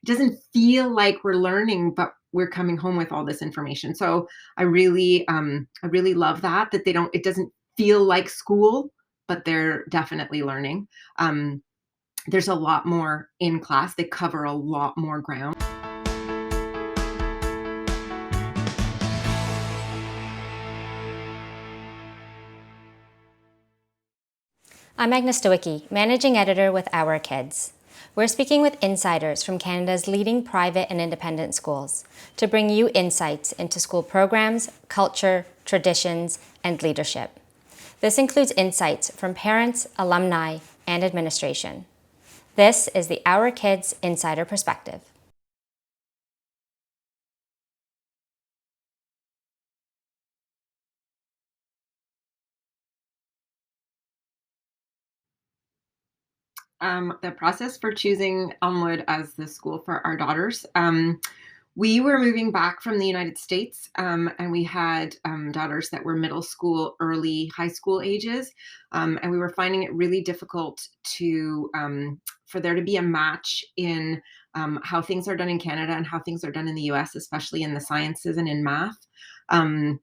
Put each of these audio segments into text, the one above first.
doesn't feel like we're learning, but we're coming home with all this information. So I really love that they don't, it doesn't feel like school, but they're definitely learning. Um, there's a lot more in class. They cover a lot more ground. I'm Agnes Stowicki, Managing Editor with Our Kids. We're speaking with insiders from Canada's leading private and independent schools to bring you insights into school programs, culture, traditions, and leadership. This includes insights from parents, alumni, and administration. This is the Our Kids Insider Perspective. The process for choosing Elmwood as the school for our daughters. We were moving back from the United States, and we had daughters that were middle school, early high school ages, and we were finding it really difficult to for there to be a match in how things are done in Canada and how things are done in the U.S., especially in the sciences and in math. Um,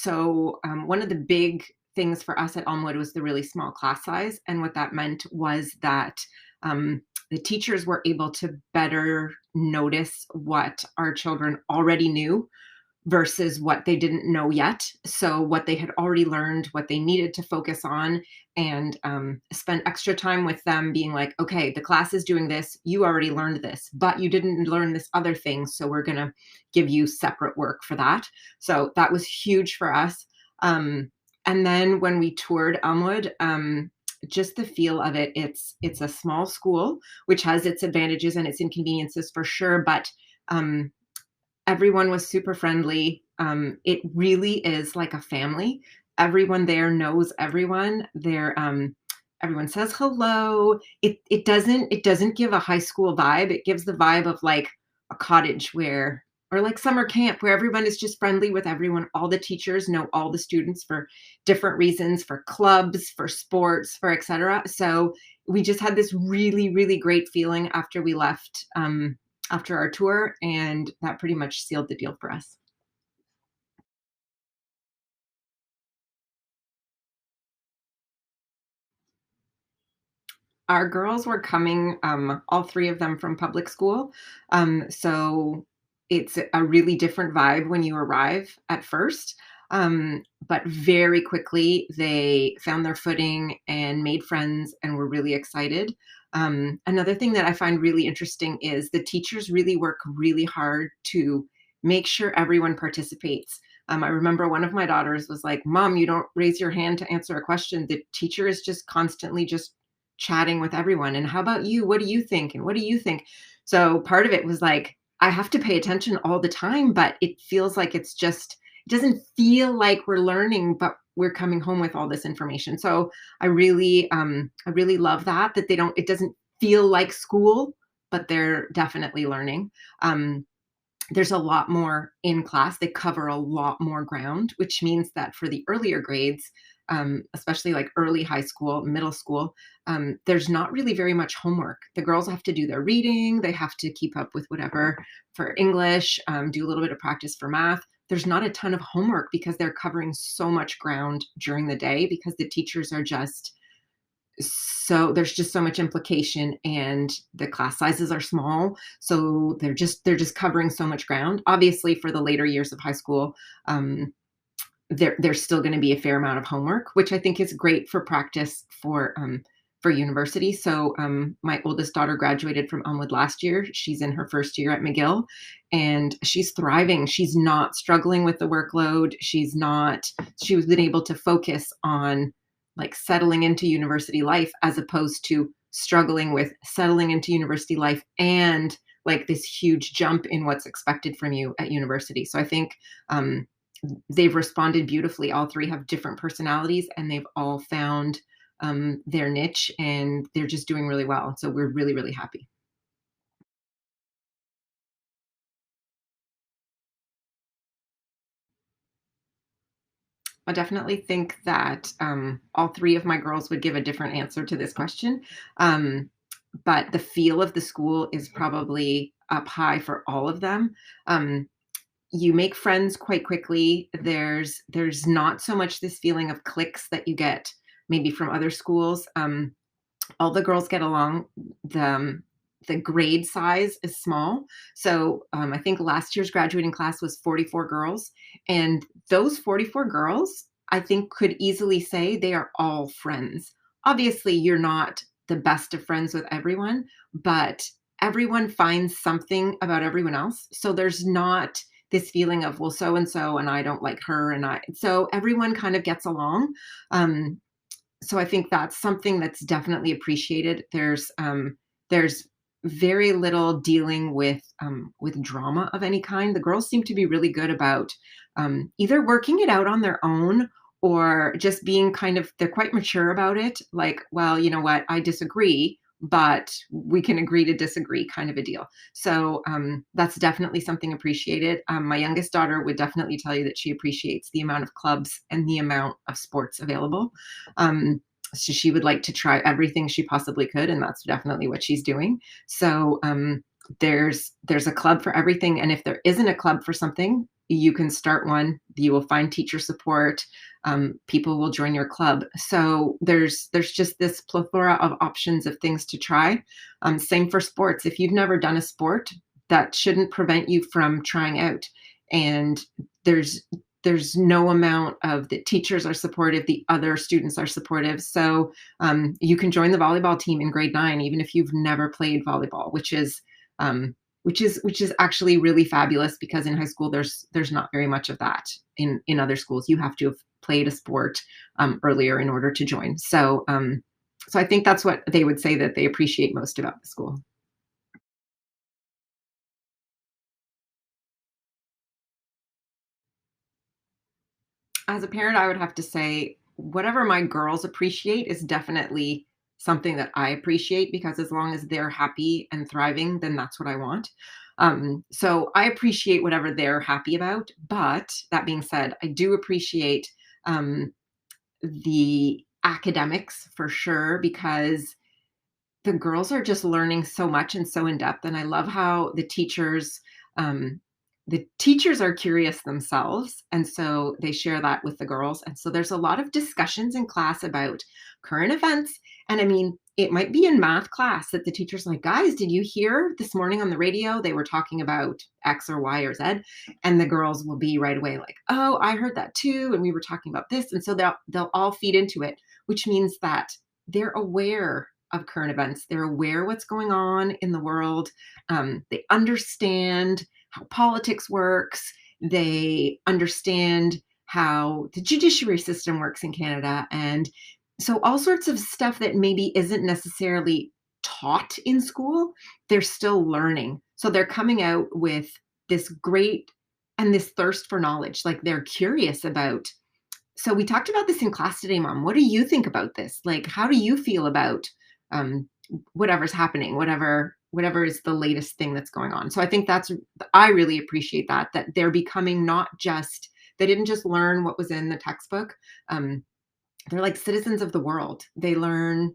One of the big things for us at Elmwood was the really small class size, and what that meant was that the teachers were able to better notice what our children already knew versus what they didn't know yet. So, what they had already learned, what they needed to focus on, and spend extra time with them being like, okay, the class is doing this. You already learned this, but you didn't learn this other thing. So, we're going to give you separate work for that. So, that was huge for us. Um, and then when we toured Elmwood, just the feel of it, it's a small school, which has its advantages and its inconveniences for sure, but um, everyone was super friendly. It really is like a family. Everyone there knows everyone. Everyone says hello. It doesn't give a high school vibe. It gives the vibe of like a cottage where, or like summer camp where everyone is just friendly with everyone. All the teachers know all the students for different reasons, for clubs, for sports, for etc. So we just had this really, really great feeling after we left, after our tour, and that pretty much sealed the deal for us. Our girls were coming, all three of them from public school. So it's a really different vibe when you arrive at first. But very quickly, they found their footing and made friends and were really excited. Another thing that I find really interesting is the teachers really work really hard to make sure everyone participates. I remember one of my daughters was like, Mom, you don't raise your hand to answer a question. The teacher is just constantly just chatting with everyone. And how about you? What do you think? And what do you think? So part of it was like, I have to pay attention all the time, but it feels like it doesn't feel like we're learning, but we're coming home with all this information. So I really love that they don't, it doesn't feel like school, but they're definitely learning. Um, there's a lot more in class. They cover a lot more ground, which means that for the earlier grades, especially like early high school, middle school, there's not really very much homework. The girls have to do their reading, they have to keep up with whatever for English, do a little bit of practice for math. There's not a ton of homework because they're covering so much ground during the day because the teachers are just so there's just so much implication and the class sizes are small, so they're just covering so much ground. Obviously for the later years of high school, there's still going to be a fair amount of homework, which I think is great for practice for university. So my oldest daughter graduated from Elmwood last year. She's in her first year at McGill, and she's thriving. She's not struggling with the workload. She's been able to focus on like settling into university life as opposed to struggling with settling into university life and like this huge jump in what's expected from you at university. So I think um, they've responded beautifully. All three have different personalities and they've all found their niche and they're just doing really well. So we're really, really happy. I definitely think that all three of my girls would give a different answer to this question. Um, but the feel of the school is probably up high for all of them. Um, you make friends quite quickly. There's not so much this feeling of cliques that you get maybe from other schools. All the girls get along. The grade size is small. So I think last year's graduating class was 44 girls. And those 44 girls, I think, could easily say they are all friends. Obviously, you're not the best of friends with everyone, but everyone finds something about everyone else. So there's not this feeling of, well, so and I don't like her. So everyone kind of gets along. Um, so I think that's something that's definitely appreciated. There's very little dealing with drama of any kind. The girls seem to be really good about either working it out on their own or just being kind of, they're quite mature about it. Like, well, you know what, I disagree, but we can agree to disagree, kind of a deal. So that's definitely something appreciated. My youngest daughter would definitely tell you that she appreciates the amount of clubs and the amount of sports available. Um, so she would like to try everything she possibly could, and that's definitely what she's doing. So there's a club for everything, and if there isn't a club for something, you can start one. You will find teacher support. People will join your club. So there's just this plethora of options of things to try. Same for sports. If you've never done a sport, that shouldn't prevent you from trying out. And there's no amount of, the teachers are supportive, the other students are supportive. So you can join the volleyball team in grade 9, even if you've never played volleyball, which is actually really fabulous, because in high school there's not very much of that. In other schools, you have to have played a sport earlier in order to join. So I think that's what they would say that they appreciate most about the school. As a parent, I would have to say whatever my girls appreciate is definitely something that I appreciate, because as long as they're happy and thriving, then that's what I want. So I appreciate whatever they're happy about. But that being said, I do appreciate um, the academics for sure, because the girls are just learning so much and so in depth, and I love how um, the teachers are curious themselves, and so they share that with the girls. And so there's a lot of discussions in class about current events. And I mean, it might be in math class that the teacher's like, guys, did you hear this morning on the radio they were talking about X or Y or Z? And the girls will be right away like, oh, I heard that too, and we were talking about this. And so they'll all feed into it, which means that they're aware of current events. They're aware what's going on in the world. They understand how politics works. They understand how the judiciary system works in Canada. And so all sorts of stuff that maybe isn't necessarily taught in school, they're still learning. So they're coming out with this great and this thirst for knowledge. Like, they're curious about, so we talked about this in class today, Mom. What do you think about this? Like, how do you feel about um, whatever's happening, whatever is the latest thing that's going on? So I think I really appreciate that they're becoming, not just, they didn't just learn what was in the textbook. Um, they're like citizens of the world. They're learning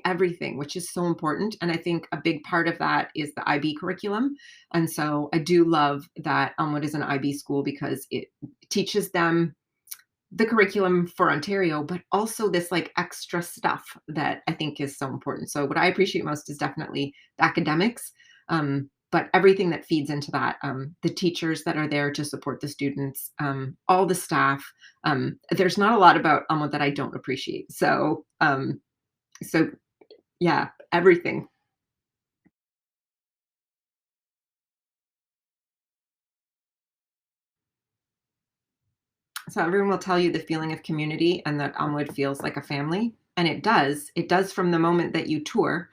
everything, which is so important. And I think a big part of that is the IB curriculum. And so I do love that Elmwood is an IB school, because it teaches them the curriculum for Ontario, but also this like extra stuff that I think is so important. So what I appreciate most is definitely the academics, but everything that feeds into that, the teachers that are there to support the students, all the staff. There's not a lot about Elmwood that I don't appreciate. So yeah, everything. So everyone will tell you the feeling of community and that Elmwood feels like a family. And it does. It does from the moment that you tour,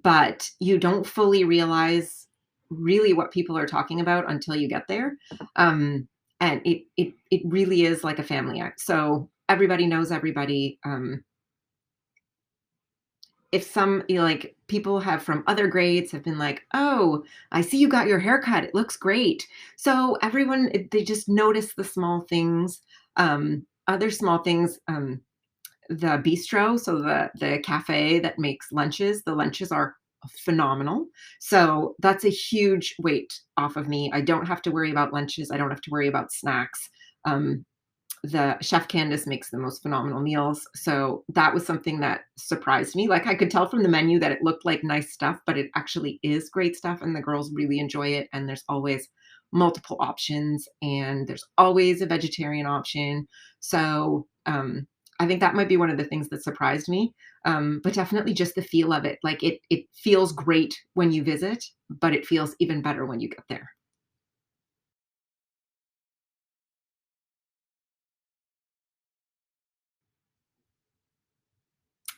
but you don't fully realize really what people are talking about until you get there. And it really is like a family act. So everybody knows everybody. If some, like, people have from other grades have been like, oh, I see you got your haircut, it looks great. So everyone, they just notice the small things. Other small things, the bistro, so the cafe that makes lunches, the lunches are phenomenal. So that's a huge weight off of me. I don't have to worry about lunches. I don't have to worry about snacks. Um, the chef Candace makes the most phenomenal meals. So that was something that surprised me. Like I could tell from the menu that it looked like nice stuff, but it actually is great stuff and the girls really enjoy it. And there's always multiple options and there's always a vegetarian option. So I think that might be one of the things that surprised me. But definitely just the feel of it. Like it feels great when you visit, but it feels even better when you get there.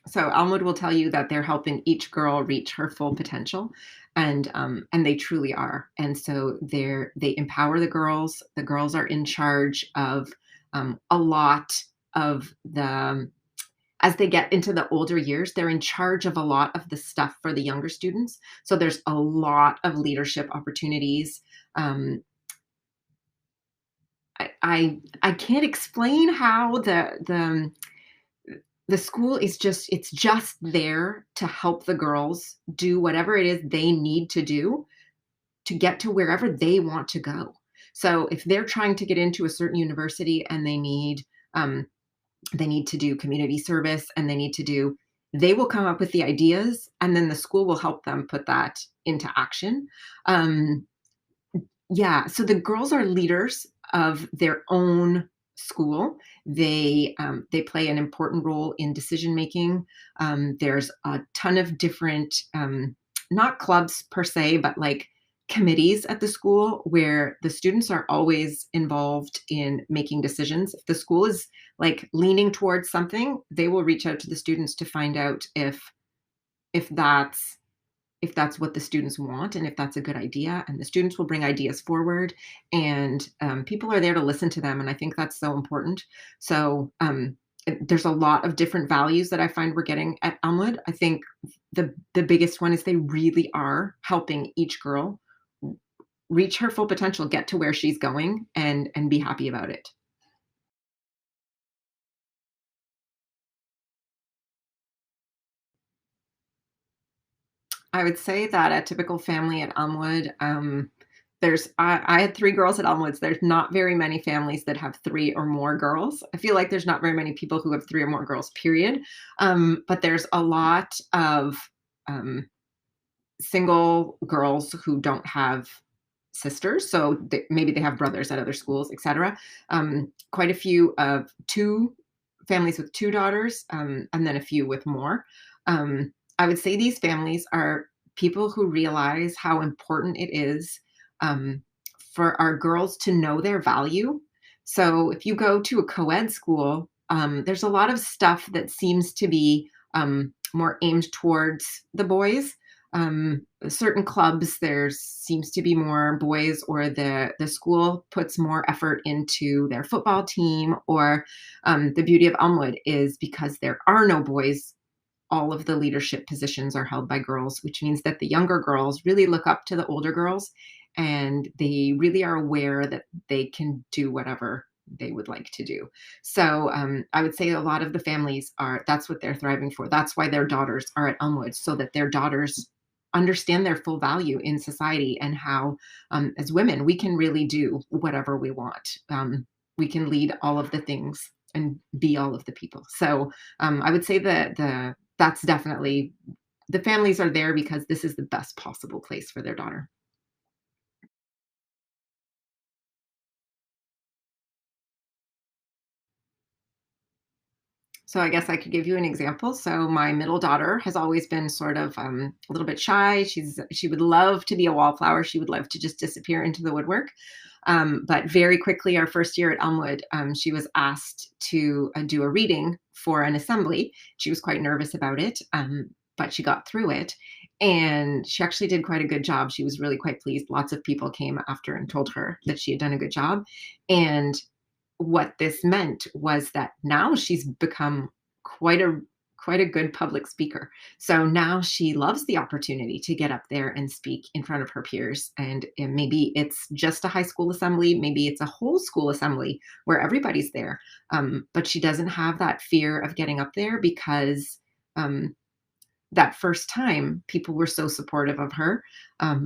So Elmwood will tell you that they're helping each girl reach her full potential, and they truly are. And so they empower the girls. The girls are in charge of a lot of the as they get into the older years, they're in charge of a lot of the stuff for the younger students. So there's a lot of leadership opportunities. Um, I can't explain how the school is it's just there to help the girls do whatever it is they need to do to get to wherever they want to go. So if they're trying to get into a certain university and um, they need to do community service and they will come up with the ideas and then the school will help them put that into action. Um, yeah, so the girls are leaders of their own school. They play an important role in decision making. There's a ton of different, not clubs per se, but like committees at the school where the students are always involved in making decisions. If the school is like leaning towards something, they will reach out to the students to find out if that's what the students want and if that's a good idea, and the students will bring ideas forward, and people are there to listen to them, and I think that's so important. So there's a lot of different values that I find we're getting at Elmwood. I think the biggest one is they really are helping each girl reach her full potential, get to where she's going, and be happy about it. I would say that a typical family at Elmwood, I had 3 girls at Elmwoods. There's not very many families that have 3 or more girls. I feel like there's not very many people who have 3 or more girls, period. But there's a lot of, um, single girls who don't have sisters, so maybe they have brothers at other schools, etc. Quite a few of 2 families with 2 daughters, and then a few with more. I would say these families are people who realize how important it is um, for our girls to know their value. So if you go to a co-ed school, there's a lot of stuff that seems to be more aimed towards the boys. Certain clubs, there seems to be more boys, or the school puts more effort into their football team, or the beauty of Elmwood is because there are no boys, all of the leadership positions are held by girls, which means that the younger girls really look up to the older girls and they really are aware that they can do whatever they would like to do. So I would say a lot of the families that's what they're thriving for. That's why their daughters are at Elmwood, so that their daughters understand their full value in society and how, as women, we can really do whatever we want. We can lead all of the things and be all of the people. So I would say that that's definitely the families are there because this is the best possible place for their daughter. So I guess I could give you an example. So my middle daughter has always been sort of a little bit shy. She would love to be a wallflower. She would love to just disappear into the woodwork. But very quickly, our first year at Elmwood, she was asked to do a reading for an assembly. She was quite nervous about it, but she got through it. And she actually did quite a good job. She was really quite pleased. Lots of people came after and told her that she had done a good job. And what this meant was that now she's become quite a quite a good public speaker. So now she loves the opportunity to get up there and speak in front of her peers. And maybe it's just a high school assembly, maybe it's a whole school assembly where everybody's there. But she doesn't have that fear of getting up there because um, that first time, people were so supportive of her. I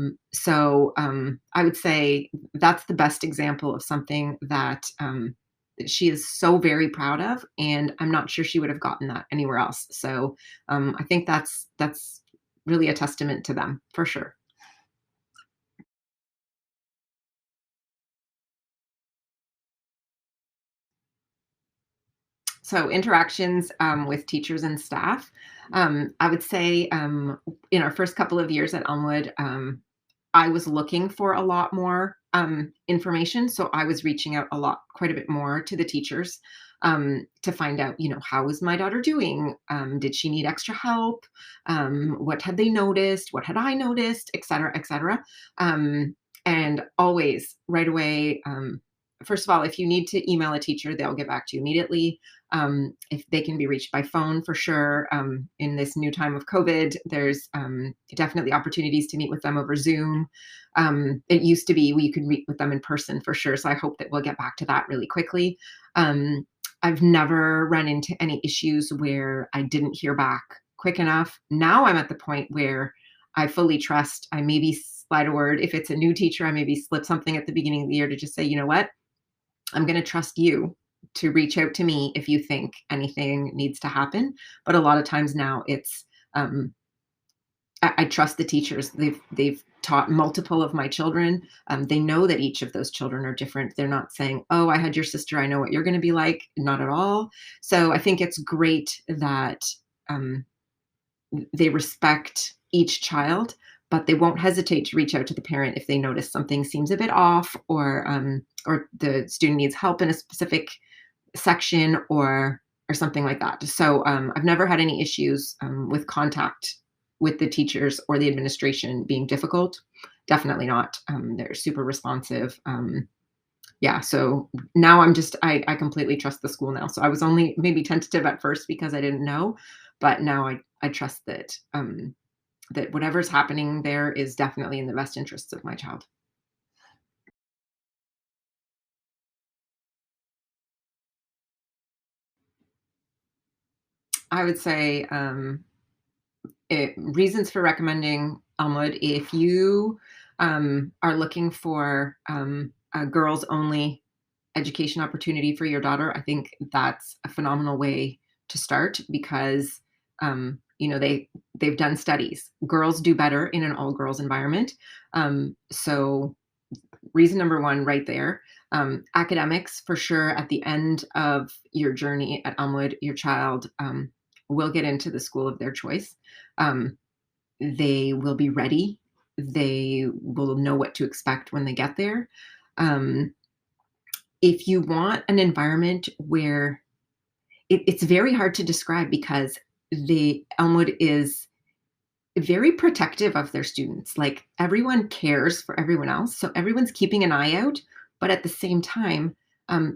would say that's the best example of something that she is so very proud of, and I'm not sure she would have gotten that anywhere else. I think that's really a testament to them for sure. So interactions with teachers and staff. I would say in our first couple of years at Elmwood, I was looking for a lot more information. So I was reaching out quite a bit more to the teachers to find out, how was my daughter doing? Did she need extra help? What had they noticed? What had I noticed? Et cetera, et cetera. And always right away, first of all, if you need to email a teacher, they'll get back to you immediately. If they can be reached by phone, for sure. In this new time of COVID, there's definitely opportunities to meet with them over Zoom. It used to be you could meet with them in person for sure. So I hope that we'll get back to that really quickly. I've never run into any issues where I didn't hear back quick enough. Now I'm at the point where I fully trust. I maybe slide a word. If it's a new teacher, I maybe slip something at the beginning of the year to just say, you know what, I'm going to trust you to reach out to me if you think anything needs to happen. But a lot of times now it's I trust the teachers. They've taught multiple of my children. They know that each of those children are different. They're not saying, "Oh, I had your sister. I know what you're going to be like." Not at all. So I think it's great that um, they respect each child, but they won't hesitate to reach out to the parent if they notice something seems a bit off, or the student needs help in a specific section, or something like that. I've never had any issues with contact with the teachers or the administration being difficult. Definitely not. They're super responsive. Yeah, so now I completely trust the school now. So I was only maybe tentative at first because I didn't know, but now I trust that whatever's happening there is definitely in the best interests of my child. I would say reasons for recommending Elmwood. If you are looking for a girls only education opportunity for your daughter, I think that's a phenomenal way to start because they've done studies. Girls do better in an all girls environment. So reason number one, right there. Academics, for sure. At the end of your journey at Elmwood, your child will get into the school of their choice. Um, they will be ready. They will know what to expect when they get there. Um, if you want an environment where it's very hard to describe because the Elmwood is very protective of their students. Like everyone cares for everyone else. So everyone's keeping an eye out, but at the same time,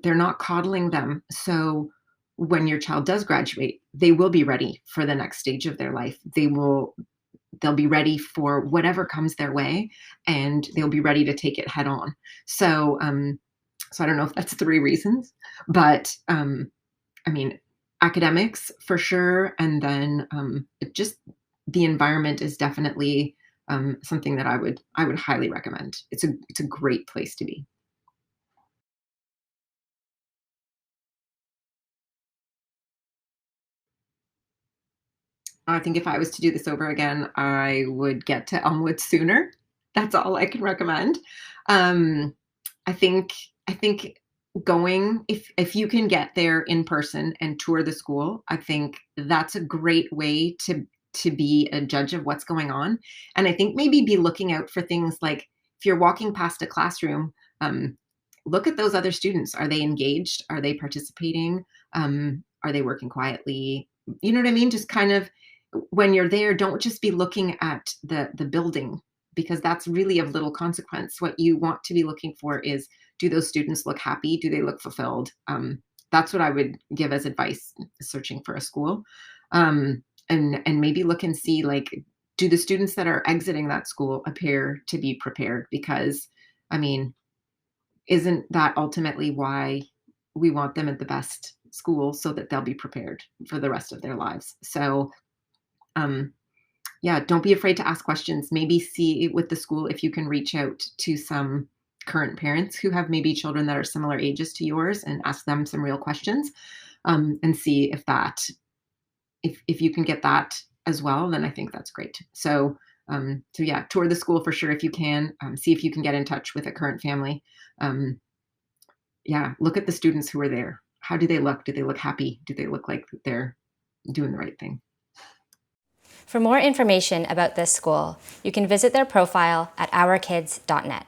they're not coddling them. So when your child does graduate, they will be ready for the next stage of their life. They'll be ready for whatever comes their way, and they'll be ready to take it head on. So I don't know if that's three reasons, but I mean, academics for sure, and then just the environment is definitely something that I would highly recommend. It's a great place to be. I think if I was to do this over again, I would get to Elmwood sooner. That's all I can recommend. Um, I think I think going if you can get there in person and tour the school, I think that's a great way to be a judge of what's going on. And I think maybe be looking out for things like if you're walking past a classroom, look at those other students. Are they engaged? Are they participating? Are they working quietly? You know what I mean? Just kind of when you're there, don't just be looking at the building because that's really of little consequence. What you want to be looking for is do those students look happy? Do they look fulfilled? That's what I would give as advice searching for a school. And maybe look and see like do the students that are exiting that school appear to be prepared? Because I mean, isn't that ultimately why we want them at the best school so that they'll be prepared for the rest of their lives? So um, Yeah, don't be afraid to ask questions. Maybe see with the school if you can reach out to some current parents who have maybe children that are similar ages to yours and ask them some real questions, and see if if you can get that as well, then I think that's great. So yeah, tour the school for sure if you can. See if you can get in touch with a current family. Um, yeah, look at the students who are there. How do they look? Do they look happy? Do they look like they're doing the right thing? For more information about this school, you can visit their profile at ourkids.net.